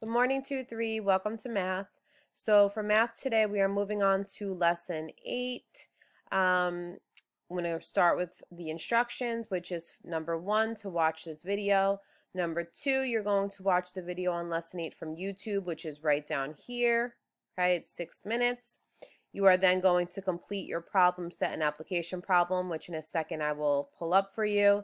Good morning, 2-3. Welcome to math. So for math today, we are moving on to lesson 8. I'm going to start with the instructions, which is number 1, to watch this video. Number 2, you're going to watch the video on lesson 8 from YouTube, which is right down here. Okay, it's 6 minutes. You are then going to complete your problem set and application problem, which in a second I will pull up for you.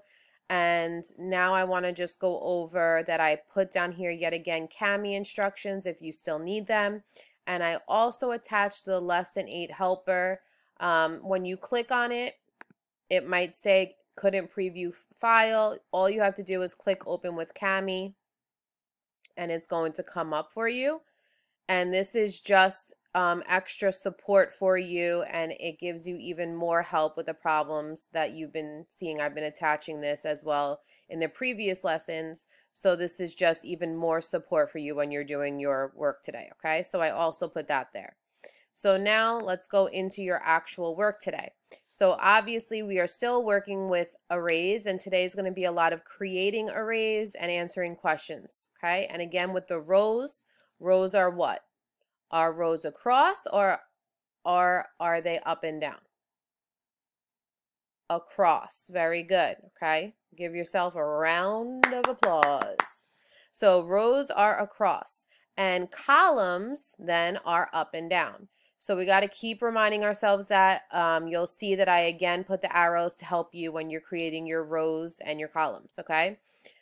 And now I want to just go over that I put down here yet again Kami instructions if you still need them. And I also attached the lesson 8 helper. When you click on it, it might say couldn't preview file. All you have to do is click open with Kami and it's going to come up for you. And this is just extra support for you, and it gives you even more help with the problems that you've been seeing. I've been attaching this as well in the previous lessons, so this is just even more support for you when you're doing your work today, okay? So I also put that there. So now let's go into your actual work today. So obviously we are still working with arrays, and today is going to be a lot of creating arrays and answering questions, okay? And again, with the rows are what? Are rows across or are they up and down? Across. Very good. Okay. Give yourself a round of applause. So rows are across and columns then are up and down. So we got to keep reminding ourselves that. You'll see that I again put the arrows to help you when you're creating your rows and your columns. Okay.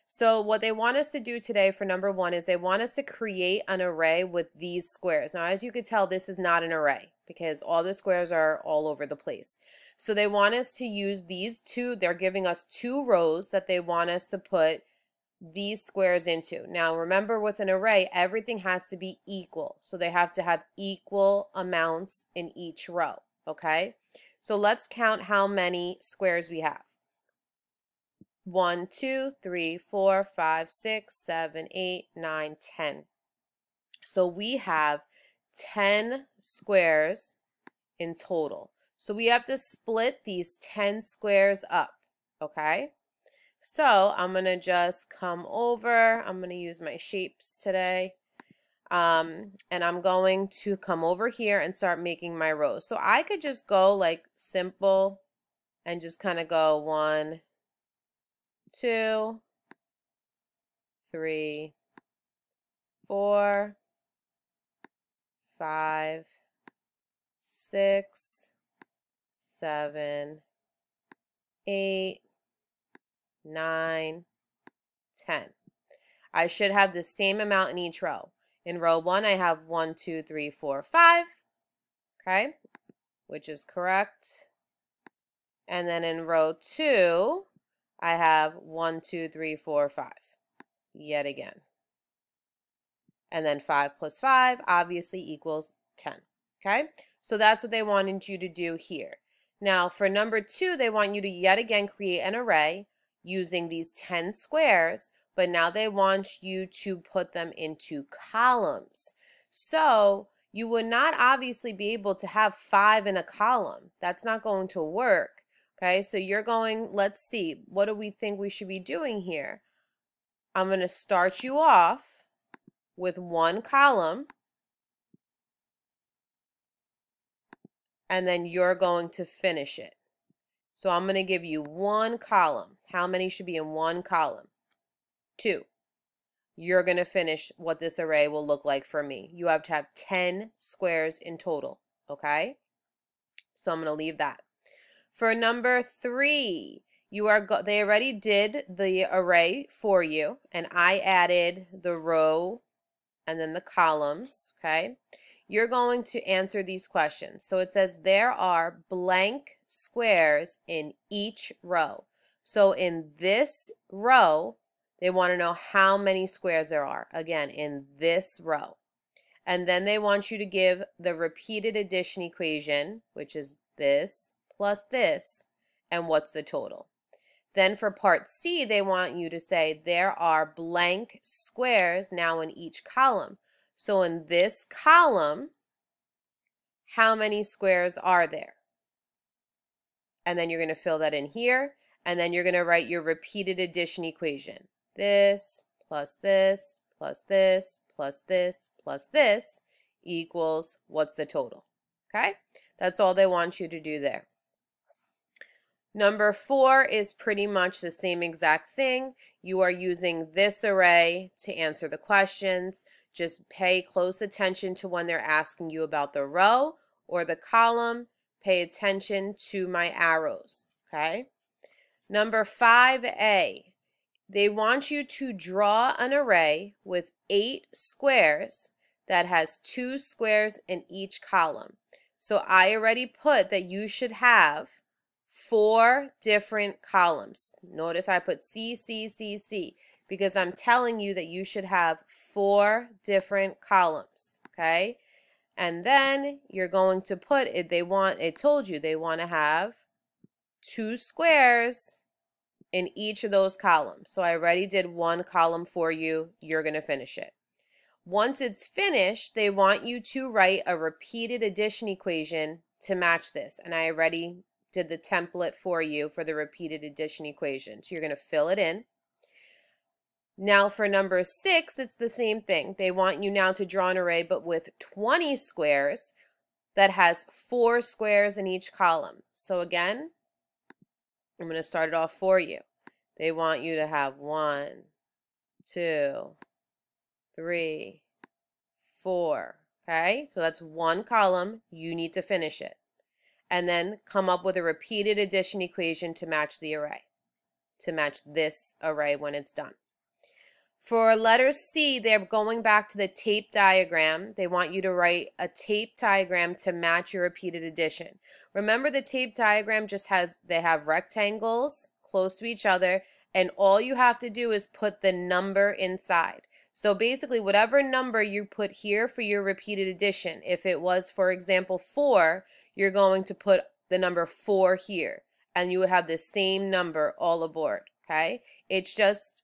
So what they want us to do today for number 1 is they want us to create an array with these squares. Now, as you can tell, this is not an array because all the squares are all over the place. So they want us to use these two. They're giving us 2 rows that they want us to put these squares into. Now, remember with an array, everything has to be equal. So they have to have equal amounts in each row, okay? So let's count how many squares we have. 1, 2, 3, 4, 5, 6, 7, 8, 9, 10. So we have 10 squares in total. So we have to split these 10 squares up, okay? So I'm going to just come over. I'm going to use my shapes today. And I'm going to come over here and start making my rows. So I could just go like simple and just kind of go 1, 2, 3, 4, 5, 6, 7, 8, 9, 10. I should have the same amount in each row. In row 1, I have 1, 2, 3, 4, 5, okay, which is correct. And then in row 2, I have 1, 2, 3, 4, 5, yet again. And then 5 plus 5 obviously equals 10, okay? So that's what they wanted you to do here. Now for number 2, they want you to yet again create an array using these 10 squares, but now they want you to put them into columns. So you would not obviously be able to have 5 in a column. That's not going to work. Okay, so you're going, let's see, what do we think we should be doing here? I'm going to start you off with 1 column, and then you're going to finish it. So I'm going to give you 1 column. How many should be in 1 column? 2. You're going to finish what this array will look like for me. You have to have 10 squares in total, okay? So I'm going to leave that. For number 3, they already did the array for you, and I added the row and then the columns, okay? You're going to answer these questions. So it says there are blank squares in each row. So in this row, they want to know how many squares there are. Again, in this row. And then they want you to give the repeated addition equation, which is this plus this, and what's the total. Then for part C, they want you to say there are blank squares now in each column. So in this column, how many squares are there? And then you're going to fill that in here, and then you're going to write your repeated addition equation. This plus this plus this plus this plus this equals what's the total. Okay? That's all they want you to do there. Number 4 is pretty much the same exact thing. You are using this array to answer the questions. Just pay close attention to when they're asking you about the row or the column. Pay attention to my arrows, okay? Number 5A, they want you to draw an array with 8 squares that has 2 squares in each column. So I already put that you should have 4 different columns. Notice I put C, C, C, C, because I'm telling you that you should have 4 different columns, okay? And then you're going to put it, it told you they want to have 2 squares in each of those columns. So I already did 1 column for you. You're going to finish it. Once it's finished, they want you to write a repeated addition equation to match this. And I already did the template for you for the repeated addition equation. So you're going to fill it in. Now for number 6, it's the same thing. They want you now to draw an array but with 20 squares that has 4 squares in each column. So again, I'm going to start it off for you. They want you to have 1, 2, 3, 4. Okay, so that's 1 column. You need to finish it. And then come up with a repeated addition equation to match the array, to match this array when it's done. For letter C, they're going back to the tape diagram. They want you to write a tape diagram to match your repeated addition. Remember, the tape diagram just they have rectangles close to each other, and all you have to do is put the number inside. So basically, whatever number you put here for your repeated addition, if it was, for example, 4, you're going to put the number 4 here, and you would have the same number all aboard, okay? It's just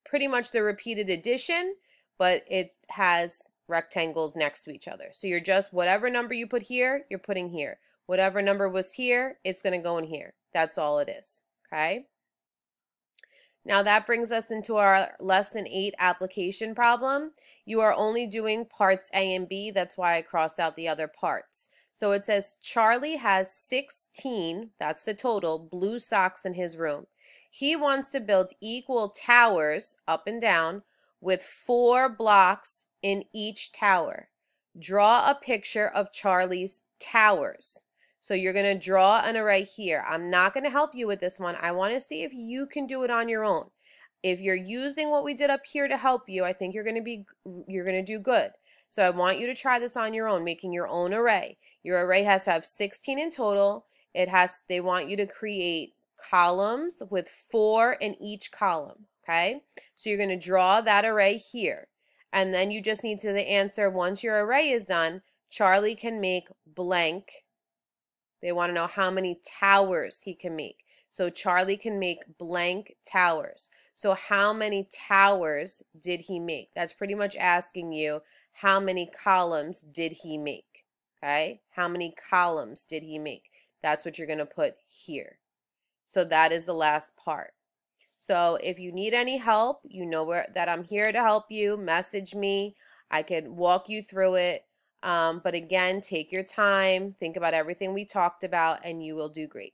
pretty much the repeated addition, but it has rectangles next to each other. So you're just, whatever number you put here, you're putting here. Whatever number was here, it's going to go in here. That's all it is, okay? Now that brings us into our lesson 8 application problem. You are only doing parts A and B. That's why I crossed out the other parts. So it says Charlie has 16, that's the total, blue socks in his room. He wants to build equal towers up and down with 4 blocks in each tower. Draw a picture of Charlie's towers. So you're going to draw an array here. I'm not going to help you with this one. I want to see if you can do it on your own. If you're using what we did up here to help you, I think you're going to do good. So I want you to try this on your own, making your own array. Your array has to have 16 in total. They want you to create columns with 4 in each column, okay? So you're going to draw that array here. And then you just need to answer, once your array is done, Charlie can make blank. They want to know how many towers he can make. So Charlie can make blank towers. So how many towers did he make? That's pretty much asking you, how many columns did he make? Okay? How many columns did he make? That's what you're going to put here. So that is the last part. So if you need any help, you know that I'm here to help you. Message me. I can walk you through it. But again, take your time, think about everything we talked about, and you will do great.